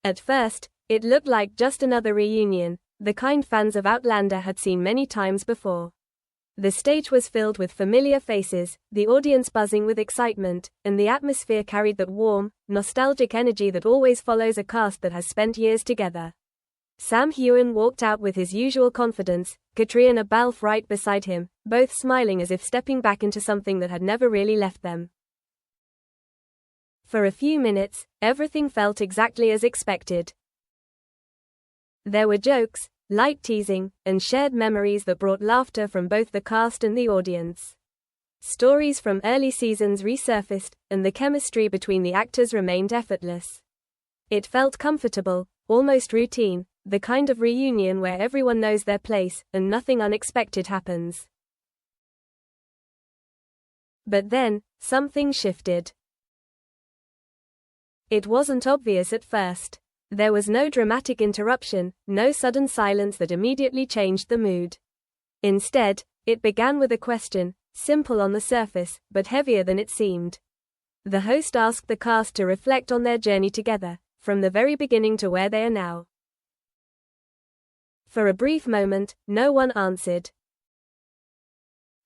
At first, it looked like just another reunion, the kind fans of Outlander had seen many times before. The stage was filled with familiar faces, the audience buzzing with excitement, and the atmosphere carried that warm, nostalgic energy that always follows a cast that has spent years together. Sam Heughan walked out with his usual confidence, Caitríona Balfe right beside him, both smiling as if stepping back into something that had never really left them. For a few minutes, everything felt exactly as expected. There were jokes, light teasing, and shared memories that brought laughter from both the cast and the audience. Stories from early seasons resurfaced, and the chemistry between the actors remained effortless. It felt comfortable, almost routine, the kind of reunion where everyone knows their place, and nothing unexpected happens. But then, something shifted. It wasn't obvious at first. There was no dramatic interruption, no sudden silence that immediately changed the mood. Instead, it began with a question, simple on the surface, but heavier than it seemed. The host asked the cast to reflect on their journey together, from the very beginning to where they are now. For a brief moment, no one answered.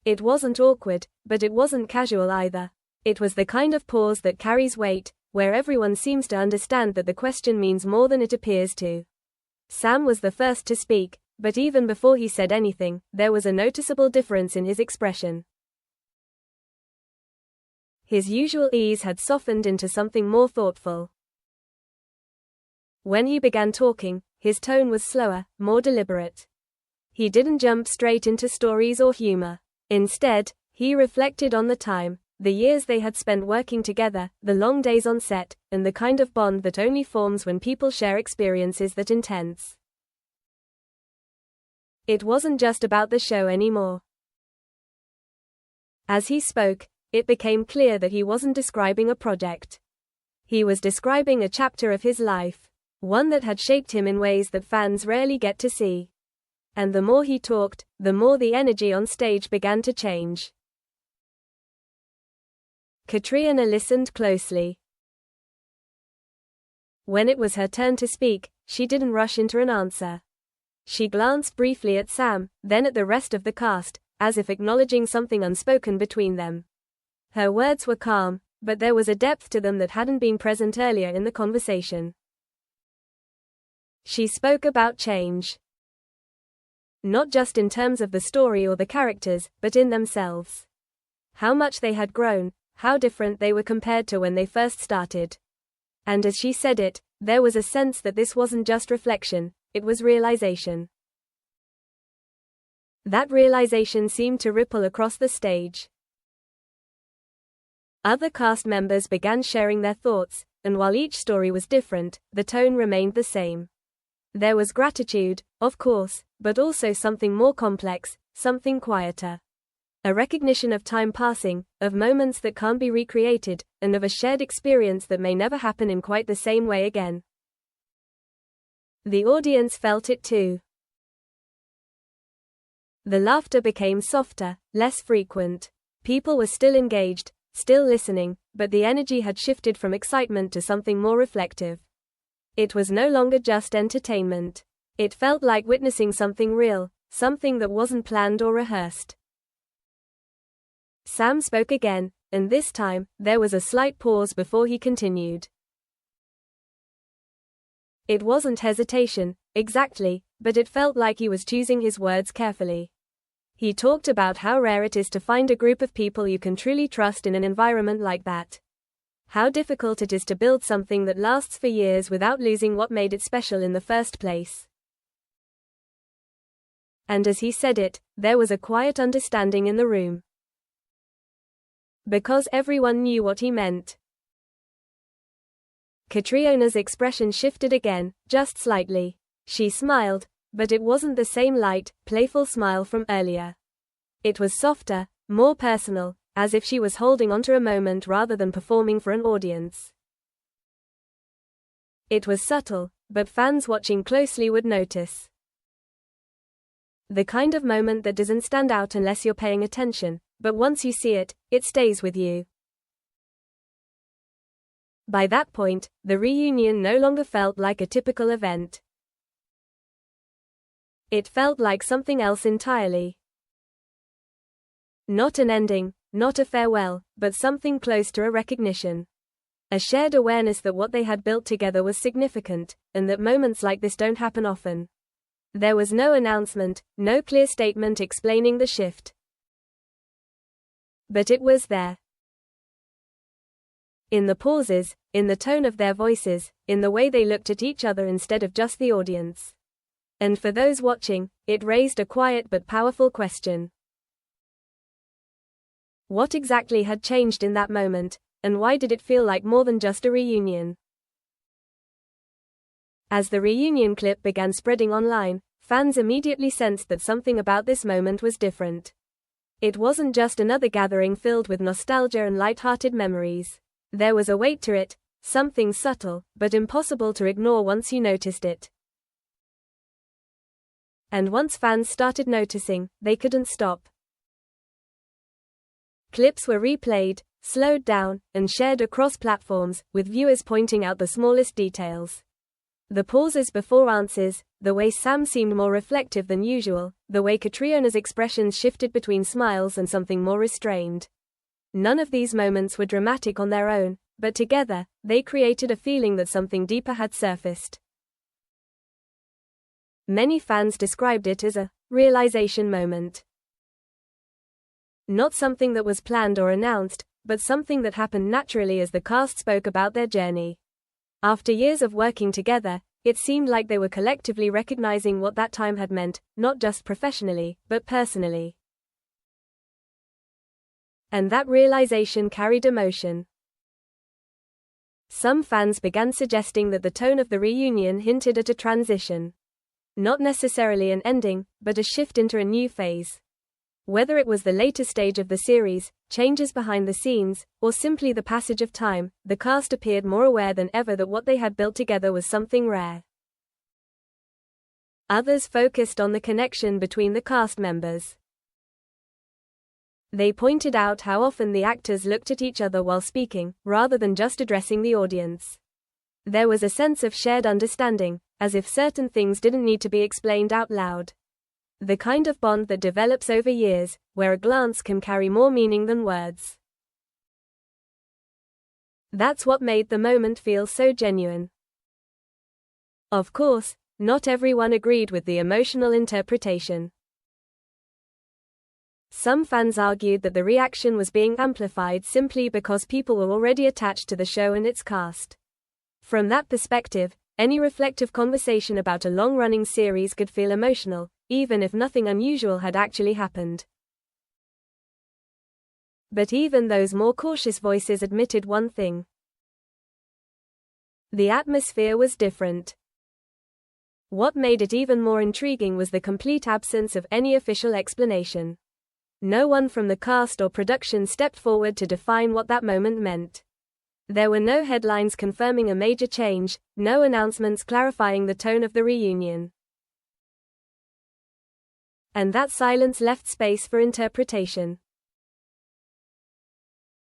It wasn't awkward, but it wasn't casual either. It was the kind of pause that carries weight, where everyone seems to understand that the question means more than it appears to. Sam was the first to speak, but even before he said anything, there was a noticeable difference in his expression. His usual ease had softened into something more thoughtful. When he began talking, his tone was slower, more deliberate. He didn't jump straight into stories or humor. Instead, he reflected on the time, the years they had spent working together, the long days on set, and the kind of bond that only forms when people share experiences that intense. It wasn't just about the show anymore. As he spoke, it became clear that he wasn't describing a project. He was describing a chapter of his life, one that had shaped him in ways that fans rarely get to see. And the more he talked, the more the energy on stage began to change. Caitríona listened closely. When it was her turn to speak, she didn't rush into an answer. She glanced briefly at Sam, then at the rest of the cast, as if acknowledging something unspoken between them. Her words were calm, but there was a depth to them that hadn't been present earlier in the conversation. She spoke about change. Not just in terms of the story or the characters, but in themselves. How much they had grown, how different they were compared to when they first started. And as she said it, there was a sense that this wasn't just reflection, it was realization. That realization seemed to ripple across the stage. Other cast members began sharing their thoughts, and while each story was different, the tone remained the same. There was gratitude, of course, but also something more complex, something quieter. A recognition of time passing, of moments that can't be recreated, and of a shared experience that may never happen in quite the same way again. The audience felt it too. The laughter became softer, less frequent. People were still engaged, still listening, but the energy had shifted from excitement to something more reflective. It was no longer just entertainment. It felt like witnessing something real, something that wasn't planned or rehearsed. Sam spoke again, and this time, there was a slight pause before he continued. It wasn't hesitation, exactly, but it felt like he was choosing his words carefully. He talked about how rare it is to find a group of people you can truly trust in an environment like that. How difficult it is to build something that lasts for years without losing what made it special in the first place. And as he said it, there was a quiet understanding in the room. Because everyone knew what he meant. Caitríona's expression shifted again, just slightly. She smiled, but it wasn't the same light, playful smile from earlier. It was softer, more personal, as if she was holding onto a moment rather than performing for an audience. It was subtle, but fans watching closely would notice. The kind of moment that doesn't stand out unless you're paying attention, but once you see it, it stays with you. By that point, the reunion no longer felt like a typical event. It felt like something else entirely. Not an ending, not a farewell, but something close to a recognition. A shared awareness that what they had built together was significant, and that moments like this don't happen often. There was no announcement, no clear statement explaining the shift. But it was there. In the pauses, in the tone of their voices, in the way they looked at each other instead of just the audience. And for those watching, it raised a quiet but powerful question. What exactly had changed in that moment, and why did it feel like more than just a reunion? As the reunion clip began spreading online, fans immediately sensed that something about this moment was different. It wasn't just another gathering filled with nostalgia and light-hearted memories. There was a weight to it, something subtle, but impossible to ignore once you noticed it. And once fans started noticing, they couldn't stop. Clips were replayed, slowed down, and shared across platforms, with viewers pointing out the smallest details. The pauses before answers, the way Sam seemed more reflective than usual, the way Caitríona's expressions shifted between smiles and something more restrained. None of these moments were dramatic on their own, but together, they created a feeling that something deeper had surfaced. Many fans described it as a realization moment. Not something that was planned or announced, but something that happened naturally as the cast spoke about their journey. After years of working together, it seemed like they were collectively recognizing what that time had meant, not just professionally, but personally. And that realization carried emotion. Some fans began suggesting that the tone of the reunion hinted at a transition. Not necessarily an ending, but a shift into a new phase. Whether it was the later stage of the series, changes behind the scenes, or simply the passage of time, the cast appeared more aware than ever that what they had built together was something rare. Others focused on the connection between the cast members. They pointed out how often the actors looked at each other while speaking, rather than just addressing the audience. There was a sense of shared understanding, as if certain things didn't need to be explained out loud. The kind of bond that develops over years, where a glance can carry more meaning than words. That's what made the moment feel so genuine. Of course, not everyone agreed with the emotional interpretation. Some fans argued that the reaction was being amplified simply because people were already attached to the show and its cast. From that perspective, any reflective conversation about a long-running series could feel emotional, even if nothing unusual had actually happened. But even those more cautious voices admitted one thing. The atmosphere was different. What made it even more intriguing was the complete absence of any official explanation. No one from the cast or production stepped forward to define what that moment meant. There were no headlines confirming a major change, no announcements clarifying the tone of the reunion. And that silence left space for interpretation.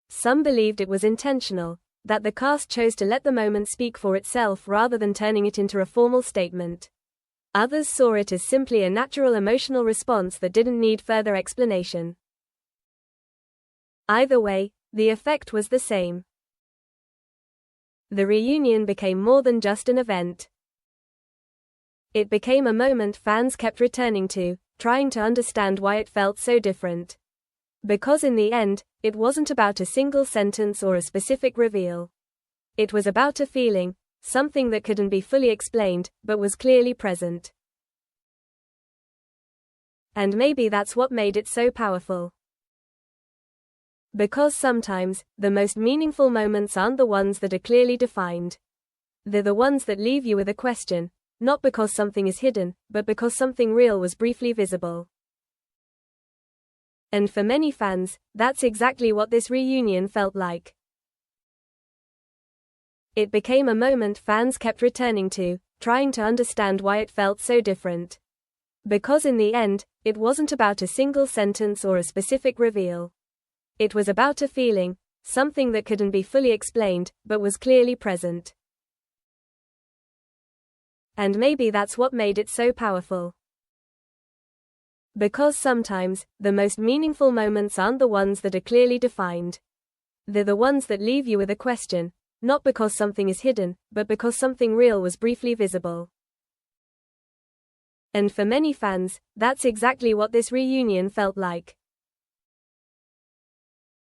Some believed it was intentional, that the cast chose to let the moment speak for itself rather than turning it into a formal statement. Others saw it as simply a natural emotional response that didn't need further explanation. Either way, the effect was the same. The reunion became more than just an event. It became a moment fans kept returning to, trying to understand why it felt so different. Because in the end, it wasn't about a single sentence or a specific reveal. It was about a feeling, something that couldn't be fully explained, but was clearly present. And maybe that's what made it so powerful. Because sometimes, the most meaningful moments aren't the ones that are clearly defined. They're the ones that leave you with a question, not because something is hidden, but because something real was briefly visible. And for many fans, that's exactly what this reunion felt like. It became a moment fans kept returning to, trying to understand why it felt so different. Because in the end, it wasn't about a single sentence or a specific reveal. It was about a feeling, something that couldn't be fully explained, but was clearly present. And maybe that's what made it so powerful. Because sometimes, the most meaningful moments aren't the ones that are clearly defined. They're the ones that leave you with a question, not because something is hidden, but because something real was briefly visible. And for many fans, that's exactly what this reunion felt like.